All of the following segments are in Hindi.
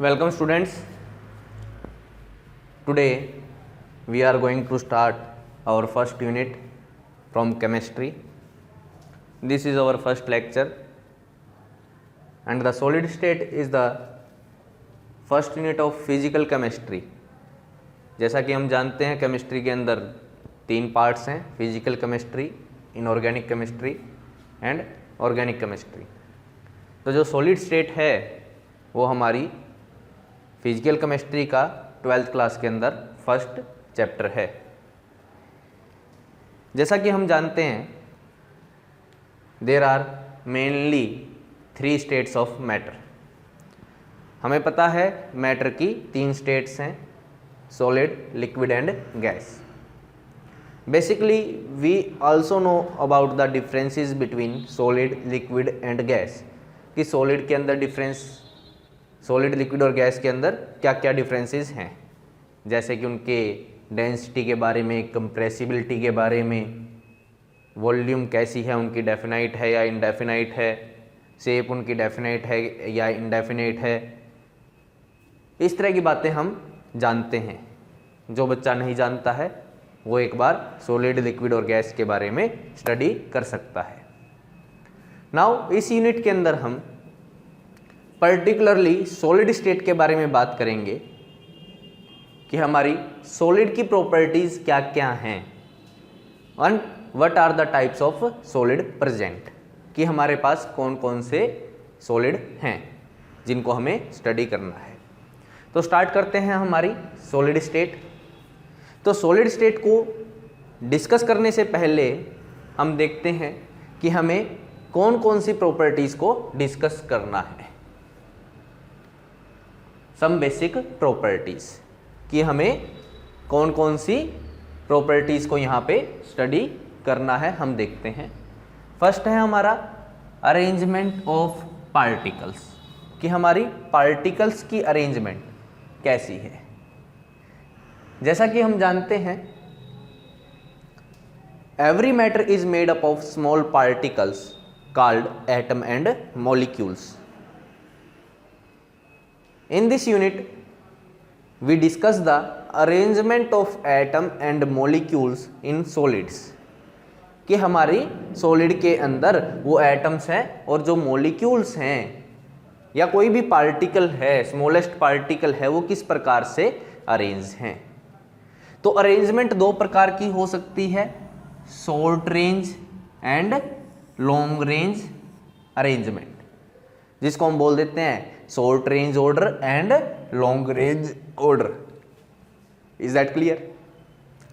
Welcome students. Today we are going to start our first unit from chemistry. This is our first lecture and the solid state is the first unit of physical chemistry. जैसा कि हम जानते हैं केमिस्ट्री के अंदर तीन पार्ट्स हैं, physical chemistry, inorganic chemistry and organic chemistry. तो जो सॉलिड स्टेट है वो हमारी फिजिकल केमिस्ट्री का 12th क्लास के अंदर फर्स्ट चैप्टर है। जैसा कि हम जानते हैं there are mainly 3 states of matter. हमें पता है मैटर की 3 स्टेट्स हैं, solid, liquid and gas. Basically we also know about the differences between solid, liquid and gas, कि सॉलिड के अंदर डिफरेंस, सॉलिड, लिक्विड और गैस के अंदर क्या क्या डिफरेंसेस हैं, जैसे कि उनके डेंसिटी के बारे में, कंप्रेसिबिलिटी के बारे में, वॉल्यूम कैसी है उनकी, डेफिनाइट है या इनडेफिनाइट है, शेप उनकी डेफिनाइट है या इनडेफिनाइट है। इस तरह की बातें हम जानते हैं। जो बच्चा नहीं जानता है वो एक बार सॉलिड, लिक्विड और गैस के बारे में स्टडी कर सकता है। नाउ इस यूनिट के अंदर हम पर्टिकुलरली सॉलिड स्टेट के बारे में बात करेंगे कि हमारी सॉलिड की प्रॉपर्टीज क्या क्या हैं and what are the types of solid present, कि हमारे पास कौन कौन से सॉलिड हैं जिनको हमें स्टडी करना है। तो स्टार्ट करते हैं हमारी सॉलिड स्टेट। तो सॉलिड स्टेट को डिस्कस करने से पहले हम देखते हैं कि हमें कौन कौन सी प्रॉपर्टीज को डिस्कस करना है। सम बेसिक प्रॉपर्टीज, कि हमें कौन कौन सी प्रॉपर्टीज को यहाँ पे स्टडी करना है, हम देखते हैं। फर्स्ट है हमारा अरेंजमेंट ऑफ पार्टिकल्स, कि हमारी पार्टिकल्स की अरेंजमेंट कैसी है। जैसा कि हम जानते हैं every matter is made up of small particles called atom and molecules. In this unit we discuss the arrangement of atom and molecules in solids, कि हमारी सॉलिड के अंदर वो एटम्स हैं और जो मॉलिक्यूल्स हैं या कोई भी पार्टिकल है, स्मॉलेस्ट पार्टिकल है, वो किस प्रकार से अरेंज हैं। तो अरेंजमेंट 2 प्रकार की हो सकती है, short range and long range arrangement, जिसको हम बोल देते हैं short range order and long range order. Is that clear?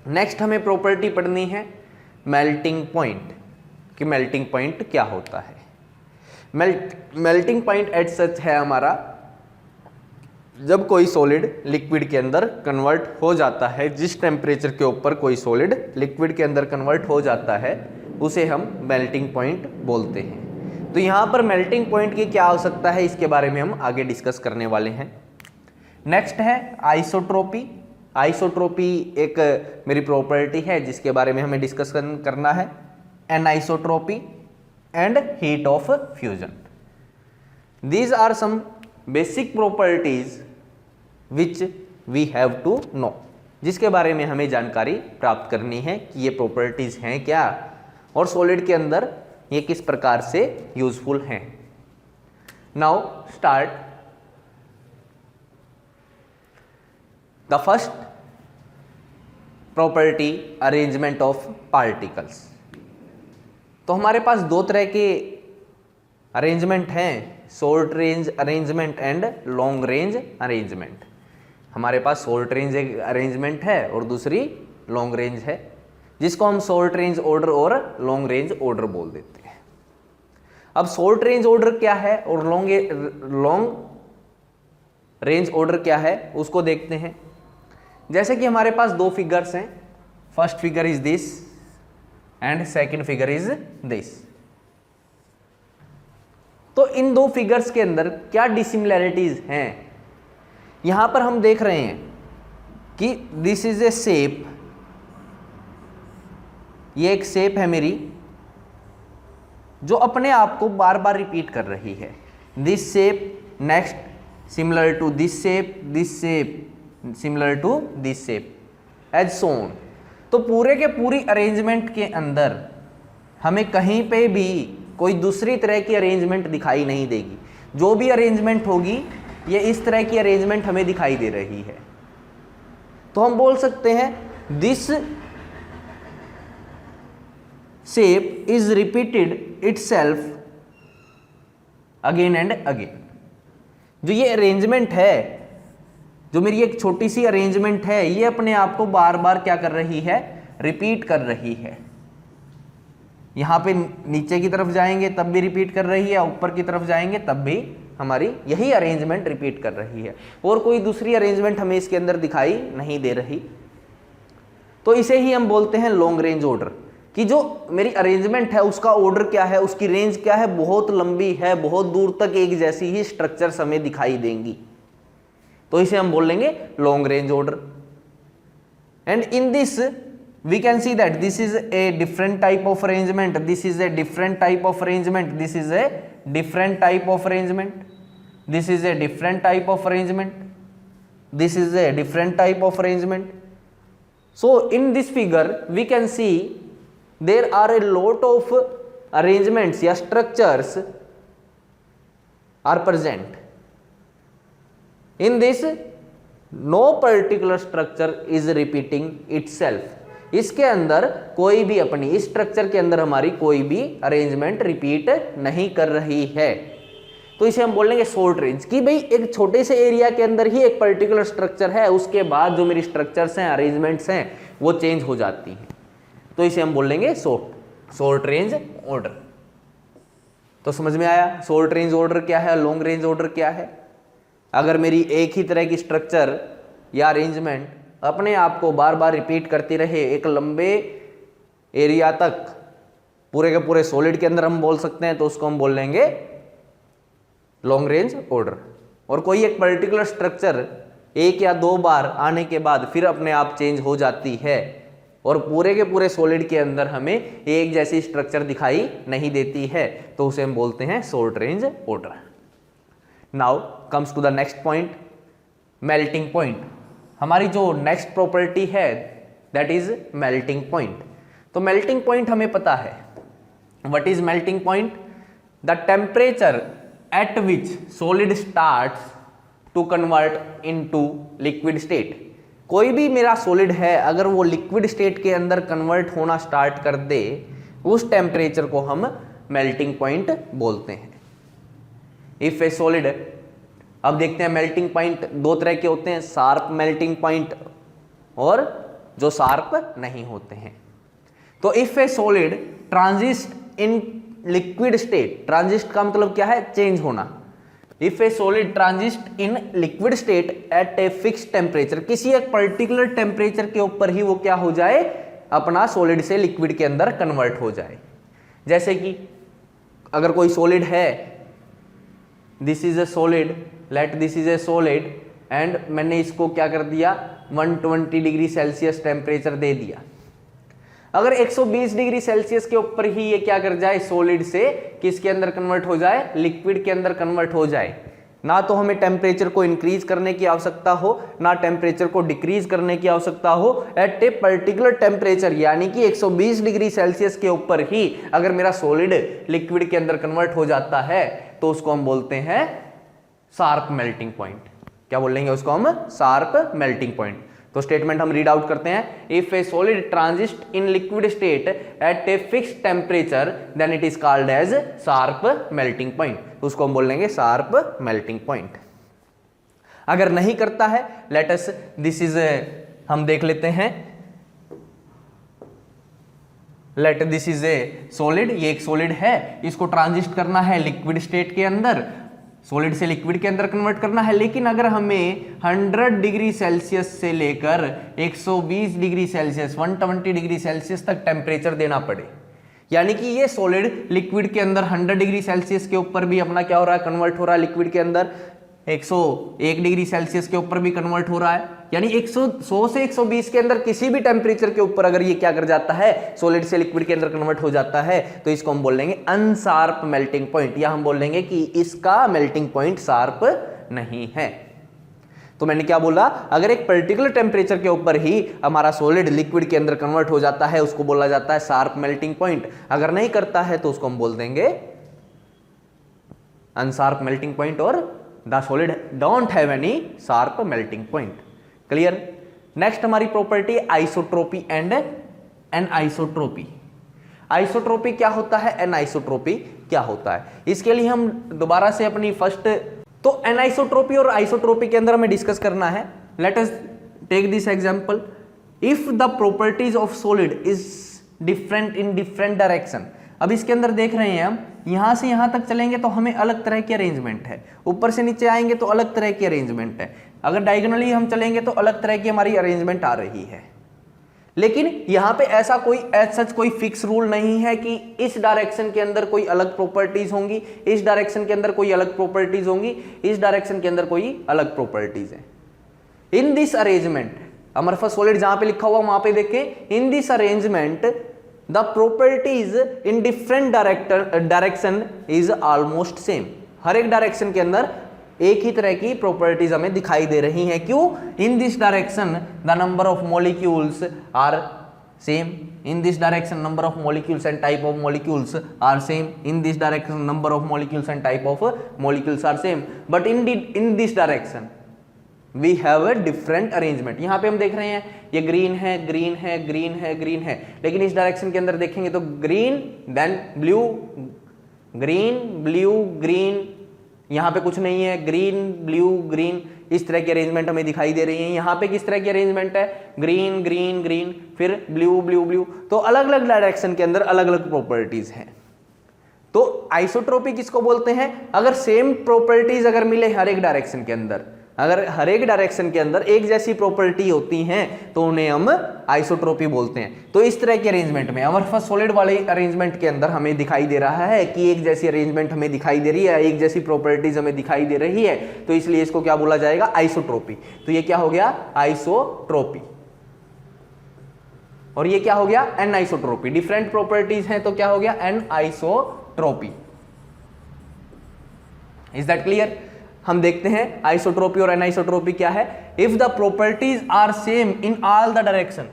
Next हमें प्रॉपर्टी पढ़नी है मेल्टिंग पॉइंट, कि मेल्टिंग पॉइंट क्या होता है। मेल्टिंग पॉइंट एट सच है हमारा जब कोई सॉलिड लिक्विड के अंदर कन्वर्ट हो जाता है, जिस टेम्परेचर के ऊपर कोई सॉलिड लिक्विड के अंदर कन्वर्ट हो जाता है उसे हम मेल्टिंग पॉइंट बोलते हैं। तो यहाँ पर मेल्टिंग पॉइंट की क्या आवश्यकता है, इसके बारे में हम आगे डिस्कस करने वाले हैं। नेक्स्ट है आइसोट्रोपी। आइसोट्रोपी एक मेरी प्रॉपर्टी है जिसके बारे में हमें डिस्कस करना है, anisotropy and heat of fusion. These are some basic properties which we have to know, जिसके बारे में हमें जानकारी प्राप्त करनी है कि ये प्रॉपर्टीज हैं क्या और सॉलिड के अंदर ये किस प्रकार से यूजफुल हैं। Now start the first property, arrangement of particles. तो हमारे पास 2 तरह के अरेंजमेंट हैं, short range arrangement and long range arrangement. हमारे पास शॉर्ट रेंज अरेंजमेंट है और दूसरी लॉन्ग रेंज है, जिसको हम शॉर्ट रेंज ऑर्डर और लॉन्ग रेंज ऑर्डर बोल देते हैं। अब शॉर्ट रेंज ऑर्डर क्या है और लॉन्ग रेंज ऑर्डर क्या है उसको देखते हैं। जैसे कि हमारे पास 2 फिगर्स हैं, first figure is this and second figure is this. तो इन 2 फिगर्स के अंदर क्या डिसिमिलैरिटीज हैं, यहां पर हम देख रहे हैं कि दिस इज ए शेप, ये एक शेप है मेरी जो अपने आप को बार बार रिपीट कर रही है। This shape, next similar to this shape similar to this shape as shown. तो पूरे के पूरी अरेंजमेंट के अंदर हमें कहीं पे भी कोई दूसरी तरह की अरेंजमेंट दिखाई नहीं देगी। जो भी अरेंजमेंट होगी ये इस तरह की अरेंजमेंट हमें दिखाई दे रही है। तो हम बोल सकते हैं this shape is repeated itself again and again. जो ये अरेंजमेंट है, जो मेरी एक छोटी सी अरेंजमेंट है, ये अपने आप को बार बार क्या कर रही है, रिपीट कर रही है। यहां पे नीचे की तरफ जाएंगे तब भी रिपीट कर रही है, ऊपर की तरफ जाएंगे तब भी हमारी यही अरेंजमेंट रिपीट कर रही है, और कोई दूसरी अरेंजमेंट हमें इसके अंदर दिखाई नहीं दे रही। तो इसे ही हम बोलते हैं लॉन्ग रेंज ऑर्डर, कि जो मेरी अरेंजमेंट है उसका ऑर्डर क्या है, उसकी रेंज क्या है, बहुत लंबी है, बहुत दूर तक एक जैसी ही स्ट्रक्चर्स हमें दिखाई देंगी। तो इसे हम बोल लेंगे long range order. And in this we can see that this is a different type of arrangement, this is a different type of arrangement, this is a different type of arrangement, this is a different type of arrangement, this is a different type of arrangement. So in this figure we can see there are a lot of arrangements या structures are present. In this no particular structure is repeating itself. इसके अंदर कोई भी अपनी, इस स्ट्रक्चर के अंदर हमारी कोई भी अरेंजमेंट रिपीट नहीं कर रही है। तो इसे हम बोलेंगे शॉर्ट रेंज, कि भाई एक छोटे से एरिया के अंदर ही एक पर्टिकुलर स्ट्रक्चर है, उसके बाद जो मेरी स्ट्रक्चर्स हैं, अरेंजमेंट्स हैं, वो चेंज हो जाती हैं। तो इसे हम बोलेंगे शॉर्ट रेंज ऑर्डर। तो समझ में आया शॉर्ट रेंज ऑर्डर क्या है, लॉन्ग रेंज ऑर्डर क्या है। अगर मेरी एक ही तरह की स्ट्रक्चर या अरेंजमेंट अपने आप को बार बार रिपीट करती रहे एक लंबे एरिया तक, पूरे के पूरे सॉलिड के अंदर हम बोल सकते हैं, तो उसको हम बोल लेंगे लॉन्ग रेंज ऑर्डर। और कोई एक पर्टिकुलर स्ट्रक्चर एक या दो बार आने के बाद फिर अपने आप चेंज हो जाती है और पूरे के पूरे सॉलिड के अंदर हमें एक जैसी स्ट्रक्चर दिखाई नहीं देती है, तो उसे हम बोलते हैं short range order. Now comes to the next point, melting point. हमारी जो नेक्स्ट प्रॉपर्टी है दैट इज मेल्टिंग पॉइंट। तो मेल्टिंग पॉइंट हमें पता है, what is melting point, the temperature at which solid starts to convert into liquid state. कोई भी मेरा सॉलिड है अगर वो लिक्विड स्टेट के अंदर कन्वर्ट होना स्टार्ट कर दे, उस टेम्परेचर को हम मेल्टिंग पॉइंट बोलते हैं। इफ ए सॉलिड, अब देखते हैं मेल्टिंग पॉइंट दो तरह के होते हैं, शार्प मेल्टिंग पॉइंट और जो शार्प नहीं होते हैं। तो if a solid transits in liquid state, transits का मतलब क्या है, चेंज होना। If a solid transits in liquid state at a fix temperature, किसी एक पर्टिकुलर टेम्परेचर के ऊपर ही वो क्या हो जाए, अपना सॉलिड से लिक्विड के अंदर कन्वर्ट हो जाए। जैसे कि अगर कोई सॉलिड है, this is a solid, let this is a solid, and मैंने इसको क्या कर दिया, 120 डिग्री सेल्सियस टेम्परेचर दे दिया। अगर 120 डिग्री सेल्सियस के ऊपर ही ये क्या कर जाए, सॉलिड से किसके अंदर कन्वर्ट हो जाए, लिक्विड के अंदर कन्वर्ट हो जाए, ना तो हमें टेम्परेचर को इंक्रीज करने की आवश्यकता हो, ना टेम्परेचर को डिक्रीज करने की आवश्यकता हो। एट ए पर्टिकुलर टेम्परेचर, यानी कि 120 डिग्री सेल्सियस के ऊपर ही अगर मेरा सॉलिड लिक्विड के अंदर कन्वर्ट हो जाता है, तो उसको हम बोलते हैं शार्प मेल्टिंग पॉइंट। क्या बोलेंगे उसको हम, शार्प मेल्टिंग पॉइंट। तो स्टेटमेंट हम रीड आउट करते हैं, if a solid transits in liquid state at a fix temperature then it is called as sharp melting point. तो उसको हम बोलेंगे शार्प मेल्टिंग पॉइंट। अगर नहीं करता है, लेट अस, दिस इज, हम देख लेते हैं, let this is a solid, ये एक सॉलिड है, इसको ट्रांजिस्ट करना है लिक्विड स्टेट के अंदर, सॉलिड से लिक्विड के अंदर कन्वर्ट करना है। लेकिन अगर हमें 100 डिग्री सेल्सियस से लेकर 120 डिग्री सेल्सियस, 120 डिग्री सेल्सियस तक टेम्परेचर देना पड़े, यानी कि ये सॉलिड लिक्विड के अंदर 100 डिग्री सेल्सियस के ऊपर भी अपना क्या हो रहा है, कन्वर्ट हो रहा है, लिक्विड के अंदर 101 डिग्री सेल्सियस के ऊपर भी कन्वर्ट हो रहा है, यानी 100 से 120 के अंदर किसी भी टेम्परेचर के ऊपर अगर ये क्या कर जाता है, सॉलिड से लिक्विड के अंदर कन्वर्ट हो जाता है, तो इसको हम बोल लेंगे अनशार्प मेल्टिंग पॉइंट, या हम बोल लेंगे कि इसका मेल्टिंग पॉइंट शार्प नहीं है। तो मैंने क्या बोला, अगर एक पर्टिकुलर टेम्परेचर के ऊपर ही हमारा सॉलिड लिक्विड के अंदर कन्वर्ट हो जाता है उसको बोला जाता है शार्प मेल्टिंग पॉइंट, अगर नहीं करता है तो उसको हम बोल देंगे अनशार्प मेल्टिंग पॉइंट, और the solid don't have any sharp melting point. Clear. Next हमारी प्रॉपर्टी आइसोट्रोपी एंड एनआइसोट्रोपी। आइसोट्रोपी क्या होता है, एनआइसोट्रोपी क्या होता है, इसके लिए हम दोबारा से अपनी फर्स्ट, तो एनआइसोट्रोपी और आइसोट्रोपी के अंदर हमें डिस्कस करना है। Let us take this example, if the properties of solid is different in different direction. अब इसके अंदर देख रहे हैं हम, यहां से यहां तक चलेंगे तो हमें अलग तरह की अरेंजमेंट है, ऊपर से नीचे आएंगे तो अलग तरह की अरेंजमेंट है, अगर डायगोनली हम चलेंगे तो अलग तरह की हमारी अरेंजमेंट आ रही है। लेकिन यहां पे ऐसा कोई सच कोई फिक्स रूल नहीं है कि इस डायरेक्शन के अंदर कोई अलग प्रॉपर्टीज होंगी, इस डायरेक्शन के अंदर कोई अलग प्रॉपर्टीज होंगी, इस डायरेक्शन के अंदर कोई अलग प्रॉपर्टीज है। In this arrangement, amorphous solid जहां पे लिखा हुआ वहां पे देखें, in this arrangement the properties in different direction is almost same. हर एक डायरेक्शन के अंदर एक ही तरह की प्रॉपर्टीज हमें दिखाई दे रही हैं। क्यों? In this direction the number of molecules are same, in this direction number of molecules and type of molecules are same, in this direction number of molecules and type of molecules are same, but in this direction we have a different arrangement. यहां पे हम देख रहे हैं ये ग्रीन है, ग्रीन है, ग्रीन है, ग्रीन है, लेकिन इस डायरेक्शन के अंदर देखेंगे तो green, then blue, green, blue, green, यहां पे कुछ नहीं है, ग्रीन, ब्लू, ग्रीन, इस तरह की अरेंजमेंट हमें दिखाई दे रही है। यहां पे किस तरह की अरेंजमेंट है, ग्रीन, ग्रीन, ग्रीन, फिर ब्लू, ब्लू, ब्लू, तो अलग अलग डायरेक्शन के अंदर अलग अलग प्रॉपर्टीज हैं। तो आइसोट्रोपी किसको बोलते हैं? अगर सेम प्रॉपर्टीज अगर मिले हर एक डायरेक्शन के अंदर, अगर हर एक डायरेक्शन के अंदर एक जैसी प्रॉपर्टी होती हैं तो उन्हें हम आइसोट्रोपी बोलते हैं। तो इस तरह के अरेंजमेंट में, अमरफस सॉलिड वाले अरेंजमेंट के अंदर हमें दिखाई दे रहा है कि एक जैसी अरेंजमेंट हमें दिखाई दे रही है, एक जैसी प्रॉपर्टीज हमें दिखाई दे रही है, तो इसलिए इसको क्या बोला जाएगा? आइसोट्रोपी। तो ये क्या हो गया? आइसोट्रोपी। और ये क्या हो गया? एनाइसोट्रोपी। डिफरेंट प्रॉपर्टीज हैं तो क्या हो गया? एनाइसोट्रोपी। Is that clear? हम देखते हैं आइसोट्रोपी और एनाइसोट्रोपी क्या है। If the properties are same in all the direction,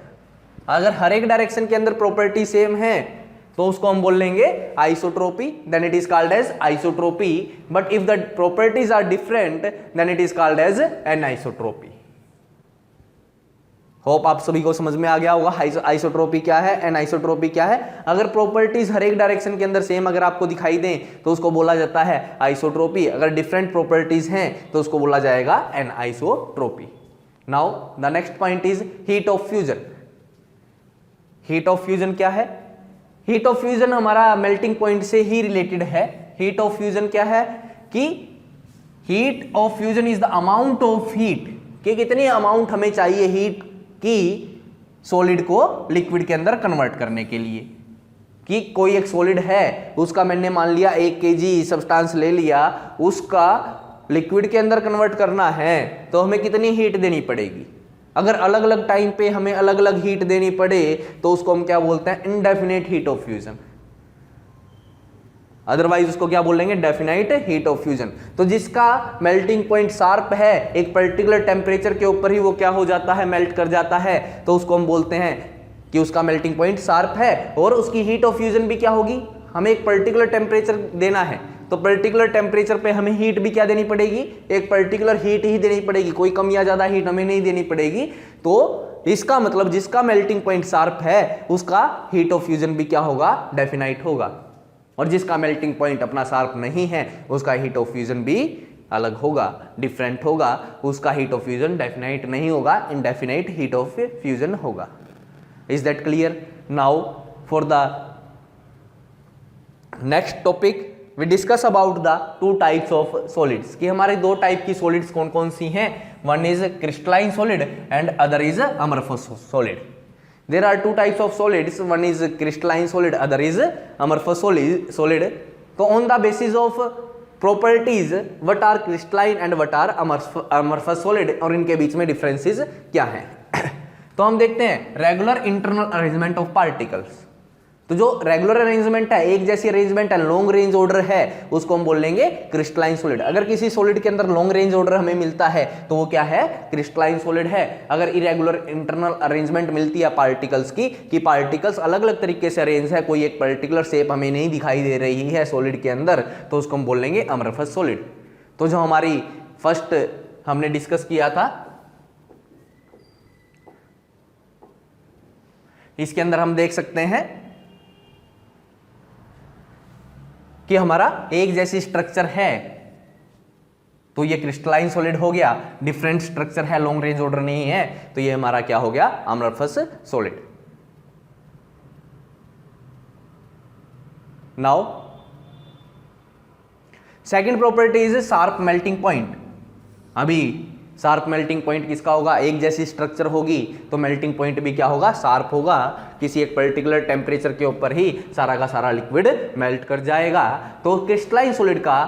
अगर हर एक डायरेक्शन के अंदर प्रॉपर्टी सेम है तो उसको हम बोल लेंगे isotropy, then it is called as isotropy. But if the properties are different then it is called as anisotropy. Hope आप सभी को समझ में आ गया होगा आइसोट्रोपी क्या है, एनाइसोट्रोपी क्या है। अगर प्रॉपर्टीज हर एक डायरेक्शन के अंदर सेम अगर आपको दिखाई दें तो उसको बोला जाता है आइसोट्रोपी, अगर डिफरेंट प्रॉपर्टीज हैं तो उसको बोला जाएगा anisotropy. Now the next point is heat of fusion. Heat of fusion क्या है? हीट ऑफ फ्यूजन हमारा मेल्टिंग पॉइंट से ही रिलेटेड है। हीट ऑफ फ्यूजन क्या है कि heat of fusion is the amount of heat, कि कितनी अमाउंट हमें चाहिए हीट की सॉलिड को लिक्विड के अंदर कन्वर्ट करने के लिए। कि कोई एक सॉलिड है, उसका मैंने मान लिया 1 kg सब्सटेंस ले लिया, उसका लिक्विड के अंदर कन्वर्ट करना है तो हमें कितनी हीट देनी पड़ेगी। अगर अलग अलग टाइम पे हमें अलग अलग हीट देनी पड़े तो उसको हम क्या बोलते हैं? Indefinite heat of fusion. Otherwise उसको क्या बोलेंगे? Definite heat of fusion. तो जिसका मेल्टिंग पॉइंट शार्प है, एक पर्टिकुलर टेम्परेचर के ऊपर ही वो क्या हो जाता है? मेल्ट कर जाता है, तो उसको हम बोलते हैं कि उसका मेल्टिंग पॉइंट शार्प है। और उसकी हीट ऑफ फ्यूजन भी क्या होगी? हमें एक पर्टिकुलर टेम्परेचर देना है तो पर्टिकुलर टेम्परेचर पे हमें हीट भी क्या देनी पड़ेगी? एक पर्टिकुलर हीट ही देनी पड़ेगी, कोई कम या ज्यादा हीट हमें नहीं देनी पड़ेगी। तो इसका मतलब जिसका मेल्टिंग पॉइंट शार्प है उसका हीट ऑफ फ्यूजन भी क्या होगा? डेफिनाइट होगा। और जिसका मेल्टिंग पॉइंट अपना शार्प नहीं है उसका हीट ऑफ फ्यूजन भी अलग होगा, डिफरेंट होगा, उसका हीट ऑफ फ्यूजन डेफिनाइट नहीं होगा, इनडेफिनाइट हीट ऑफ फ्यूजन होगा। Is that clear? Now for the next topic we discuss about the 2 types of solids, कि हमारे 2 टाइप की सॉलिड्स कौन कौन सी हैं। One is crystalline solid and other is amorphous solid. There are 2 types of solids, one is crystalline solid, other is amorphous solid. So on the basis of properties, what are crystalline and what are amorphous solid, और इनके बीच में differences क्या हैं? तो हम देखते हैं regular internal arrangement of particles. तो जो रेगुलर अरेंजमेंट है, एक जैसी अरेंजमेंट है, लॉन्ग रेंज ऑर्डर है, उसको हम बोलेंगे क्रिस्टलाइन सॉलिड। अगर किसी सॉलिड के अंदर लॉन्ग रेंज ऑर्डर हमें मिलता है तो वो क्या है, क्रिस्टलाइन सॉलिड है। अगर इरेगुलर इंटरनल अरेंजमेंट मिलती है पार्टिकल्स की, कि पार्टिकल्स अलग अलग तरीके से अरेंज है, कोई एक पर्टिकुलर शेप हमें नहीं दिखाई दे रही है सॉलिड के अंदर, तो उसको हम बोलेंगे अमरफस सॉलिड। तो जो हमारी फर्स्ट हमने डिस्कस किया था, इसके अंदर हम देख सकते हैं कि हमारा एक जैसी स्ट्रक्चर है तो ये क्रिस्टलाइन सॉलिड हो गया, डिफरेंट स्ट्रक्चर है, लॉन्ग रेंज ऑर्डर नहीं है, तो ये हमारा क्या हो गया, amorphous solid. Now second property is sharp melting point. अभी शार्प मेल्टिंग पॉइंट किसका होगा, एक जैसी स्ट्रक्चर होगी तो मेल्टिंग पॉइंट भी क्या होगा, शार्प होगा। किसी एक पर्टिकुलर टेम्परेचर के ऊपर ही सारा का सारा लिक्विड मेल्ट कर जाएगा। तो क्रिस्टलाइन सॉलिड का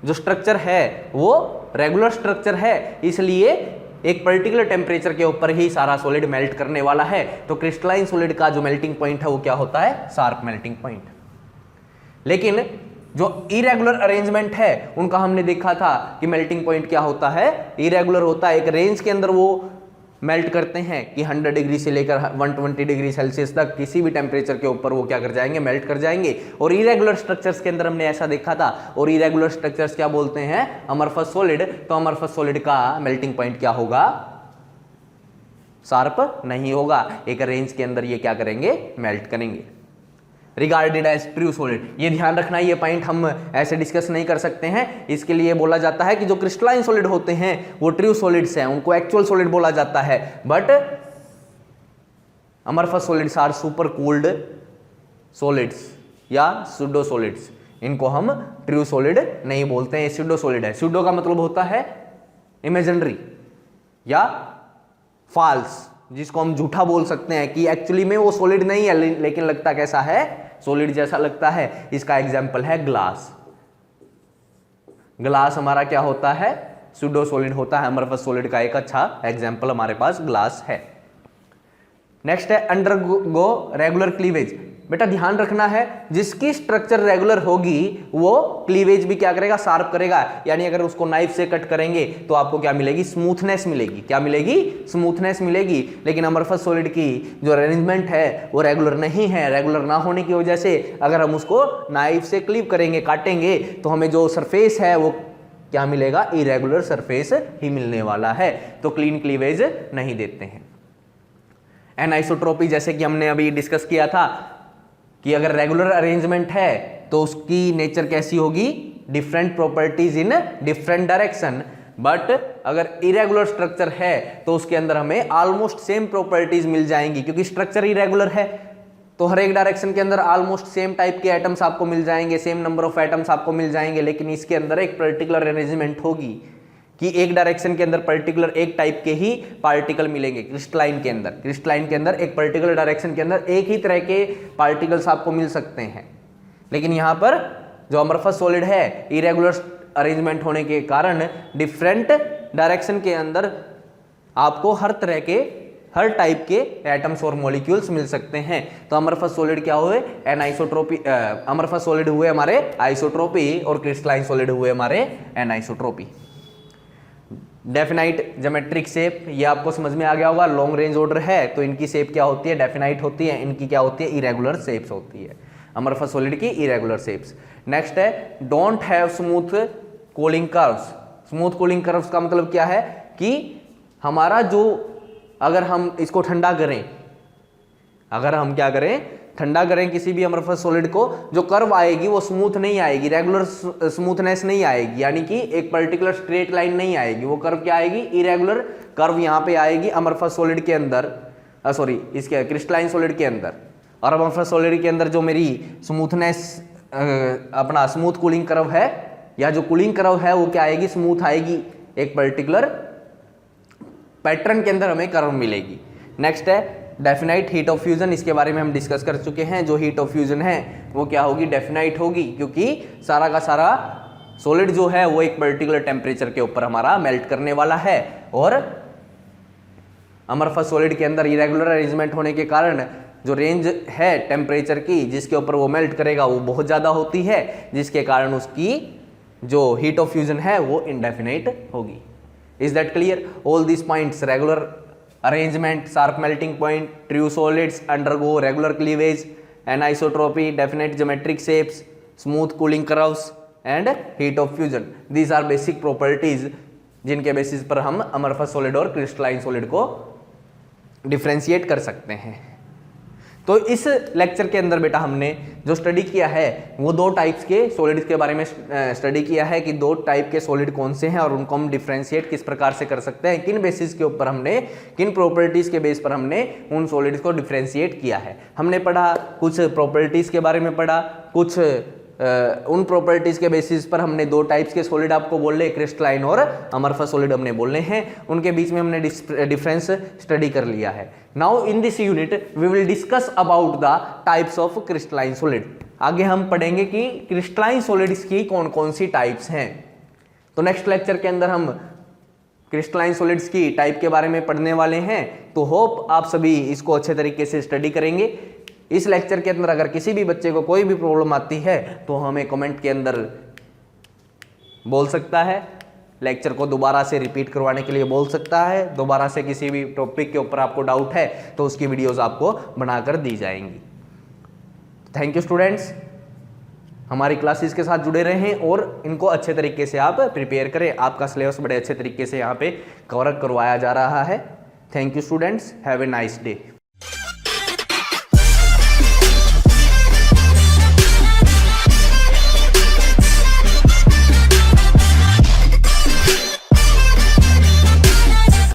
जो स्ट्रक्चर है वो रेगुलर स्ट्रक्चर है, इसलिए एक पर्टिकुलर टेम्परेचर के ऊपर ही सारा सॉलिड मेल्ट करने वाला है। तो क्रिस्टलाइन सॉलिड का जो मेल्टिंग पॉइंट है वो क्या होता है, शार्प मेल्टिंग पॉइंट। लेकिन जो इरेगुलर अरेंजमेंट है उनका हमने देखा था कि मेल्टिंग पॉइंट क्या होता है, इरेगुलर होता है। एक रेंज के अंदर वो मेल्ट करते हैं कि 100 डिग्री से लेकर 120 डिग्री सेल्सियस तक किसी भी टेम्परेचर के ऊपर वो क्या कर जाएंगे, मेल्ट कर जाएंगे। और इरेगुलर स्ट्रक्चर्स के अंदर हमने ऐसा देखा था। और इरेगुलर स्ट्रक्चर्स क्या बोलते हैं, अमरफस सॉलिड। तो अमरफस सॉलिड का मेल्टिंग पॉइंट क्या होगा, शार्प नहीं होगा। एक रेंज के अंदर ये क्या करेंगे, मेल्ट करेंगे। रिगार्डेड एज ट्रू सॉलिड, ये ध्यान रखना, ये पॉइंट हम ऐसे डिस्कस नहीं कर सकते हैं। इसके लिए बोला जाता है कि जो क्रिस्टलाइन सॉलिड होते हैं वो ट्रू सॉलिड्स हैं, उनको एक्चुअल सॉलिड बोला जाता है। But amorphous solids are super cooled solids या सुडो सॉलिड्स, इनको हम ट्रू सॉलिड नहीं बोलते हैं, सुडो सॉलिड है। सुडो का मतलब होता है इमेजिनरी या फॉल्स, जिसको हम झूठा बोल सकते हैं कि एक्चुअली में वो सॉलिड नहीं है लेकिन लगता कैसा है, सॉलिड जैसा लगता है। इसका एग्जांपल है ग्लास। ग्लास हमारा क्या होता है, सुडो सॉलिड होता है। अमरफस सॉलिड का एक अच्छा एग्जांपल हमारे पास ग्लास है। नेक्स्ट है अंडरगो रेगुलर क्लीवेज। बेटा ध्यान रखना है, जिसकी स्ट्रक्चर रेगुलर होगी वो क्लीवेज भी क्या करेगा, शार्प करेगा। यानी अगर उसको नाइफ से कट करेंगे तो आपको क्या मिलेगी, स्मूथनेस मिलेगी। क्या मिलेगी, स्मूथनेस मिलेगी। लेकिन अमरफस सॉलिड की जो अरेंजमेंट है वो रेगुलर नहीं है। रेगुलर ना होने की वजह से अगर हम उसको नाइफ से क्लीव करेंगे, काटेंगे, तो हमें जो सरफेस है वो क्या मिलेगा, इरेगुलर सरफेस ही मिलने वाला है। तो क्लीन क्लीवेज नहीं देते हैं। एनाइसोट्रोपी, जैसे कि हमने अभी डिस्कस किया था कि अगर रेगुलर अरेंजमेंट है तो उसकी नेचर कैसी होगी, different properties in different direction. But अगर इरेगुलर स्ट्रक्चर है तो उसके अंदर हमें ऑलमोस्ट सेम प्रॉपर्टीज मिल जाएंगी, क्योंकि स्ट्रक्चर इरेगुलर है। तो हर एक डायरेक्शन के अंदर ऑलमोस्ट सेम टाइप के एटम्स आपको मिल जाएंगे, सेम नंबर ऑफ एटम्स आपको मिल जाएंगे। लेकिन इसके अंदर एक पर्टिकुलर अरेंजमेंट होगी कि एक डायरेक्शन के अंदर पर्टिकुलर एक टाइप के ही पार्टिकल मिलेंगे। क्रिस्टलाइन के अंदर एक पर्टिकुलर डायरेक्शन के अंदर एक ही तरह के पार्टिकल्स आपको मिल सकते हैं। लेकिन यहाँ पर जो अमरफस सॉलिड है, इरेगुलर अरेंजमेंट होने के कारण डिफरेंट डायरेक्शन के अंदर आपको हर तरह के, हर टाइप के एटम्स और मॉलिक्यूल्स मिल सकते हैं। तो अमरफस सॉलिड क्या हुए, एनाइसोट्रोपी। अमरफस सॉलिड हुए हमारे आइसोट्रोपी और क्रिस्टलाइन सॉलिड हुए हमारे एनाइसोट्रोपी। डेफिनाइट ज्योमेट्रिक शेप, ये आपको समझ में आ गया होगा। लॉन्ग रेंज ऑर्डर है तो इनकी शेप क्या होती है, डेफिनाइट होती है। इनकी क्या होती है, इरेगुलर शेप्स होती है। अमरफस सॉलिड की इरेगुलर शेप्स। नेक्स्ट है don't have smooth cooling curves. Smooth cooling curves का मतलब क्या है कि हमारा जो, अगर हम इसको ठंडा करें, अगर हम क्या करें, ठंडा करें किसी भी अमरफस सॉलिड को, जो कर्व आएगी वो स्मूथ नहीं आएगी, रेगुलर स्मूथनेस नहीं आएगी। यानी कि एक पर्टिकुलर स्ट्रेट लाइन नहीं आएगी, वो कर्व क्या आएगी, इरेगुलर कर्व यहाँ पे आएगी अमरफस सॉलिड के अंदर, सॉरी इसके क्रिस्टलाइन सॉलिड के अंदर। और अमरफस सॉलिड के अंदर जो मेरी स्मूथनेस, अपना स्मूथ कूलिंग कर्व है, या जो कूलिंग कर्व है वो क्या आएगी, स्मूथ आएगी। एक पर्टिकुलर पैटर्न के अंदर हमें कर्व मिलेगी। नेक्स्ट है डेफिनाइट हीट ऑफ फ्यूजन। इसके बारे में हम डिस्कस कर चुके हैं। जो हीट ऑफ फ्यूजन है वो क्या होगी, डेफिनाइट होगी, क्योंकि सारा का सारा सॉलिड जो है वो एक पर्टिकुलर टेम्परेचर के ऊपर हमारा मेल्ट करने वाला है। और अमरफस सॉलिड के अंदर इरेगुलर अरेंजमेंट होने के कारण जो रेंज है टेम्परेचर की जिसके ऊपर वो मेल्ट करेगा वो बहुत ज़्यादा होती है, जिसके कारण उसकी जो हीट ऑफ फ्यूजन है वो इंडेफिनाइट होगी। Is that clear? All this points, regular arrangement, sharp melting point, true solids undergo regular cleavage, anisotropy, definite geometric shapes, smooth cooling curves and heat of fusion, these are basic properties जिनके बेसिस पर हम अमरफस सॉलिड और क्रिस्टलाइन सॉलिड को डिफ्रेंशिएट कर सकते हैं। तो इस लेक्चर के अंदर बेटा हमने जो स्टडी किया है वो दो टाइप्स के सॉलिड्स के बारे में स्टडी किया है कि दो टाइप के सॉलिड कौन से हैं और उनको हम डिफ्रेंशिएट किस प्रकार से कर सकते हैं, किन बेसिस के ऊपर हमने, किन प्रॉपर्टीज के बेस पर हमने उन सॉलिड्स को डिफ्रेंशिएट किया है। हमने पढ़ा कुछ प्रॉपर्टीज के बारे में पढ़ा, कुछ उन प्रॉपर्टीज के बेसिस पर हमने दो टाइप्स के सॉलिड आपको बोले, क्रिस्टलाइन और अमरफस सॉलिड हमने बोलने हैं, उनके बीच में हमने डिफरेंस स्टडी कर लिया है। Now in this unit we will discuss about the types of crystalline solid. आगे हम पढ़ेंगे कि क्रिस्टलाइन सॉलिड्स की कौन कौन सी टाइप्स हैं। तो नेक्स्ट लेक्चर के अंदर हम क्रिस्टलाइन सॉलिड्स की टाइप के बारे में पढ़ने वाले हैं। तो होप आप सभी इसको अच्छे तरीके से स्टडी करेंगे। इस लेक्चर के अंदर अगर किसी भी बच्चे को कोई भी प्रॉब्लम आती है तो हमें कमेंट के अंदर बोल सकता है, लेक्चर को दोबारा से रिपीट करवाने के लिए बोल सकता है, दोबारा से किसी भी टॉपिक के ऊपर आपको डाउट है तो उसकी वीडियोस आपको बनाकर दी जाएंगी। थैंक यू स्टूडेंट्स, हमारी क्लासेस के साथ जुड़े रहें और इनको अच्छे तरीके से आप प्रिपेयर करें। आपका सिलेबस बड़े अच्छे तरीके से यहाँ पे कवर करवाया जा रहा है। Thank you students, have a nice day.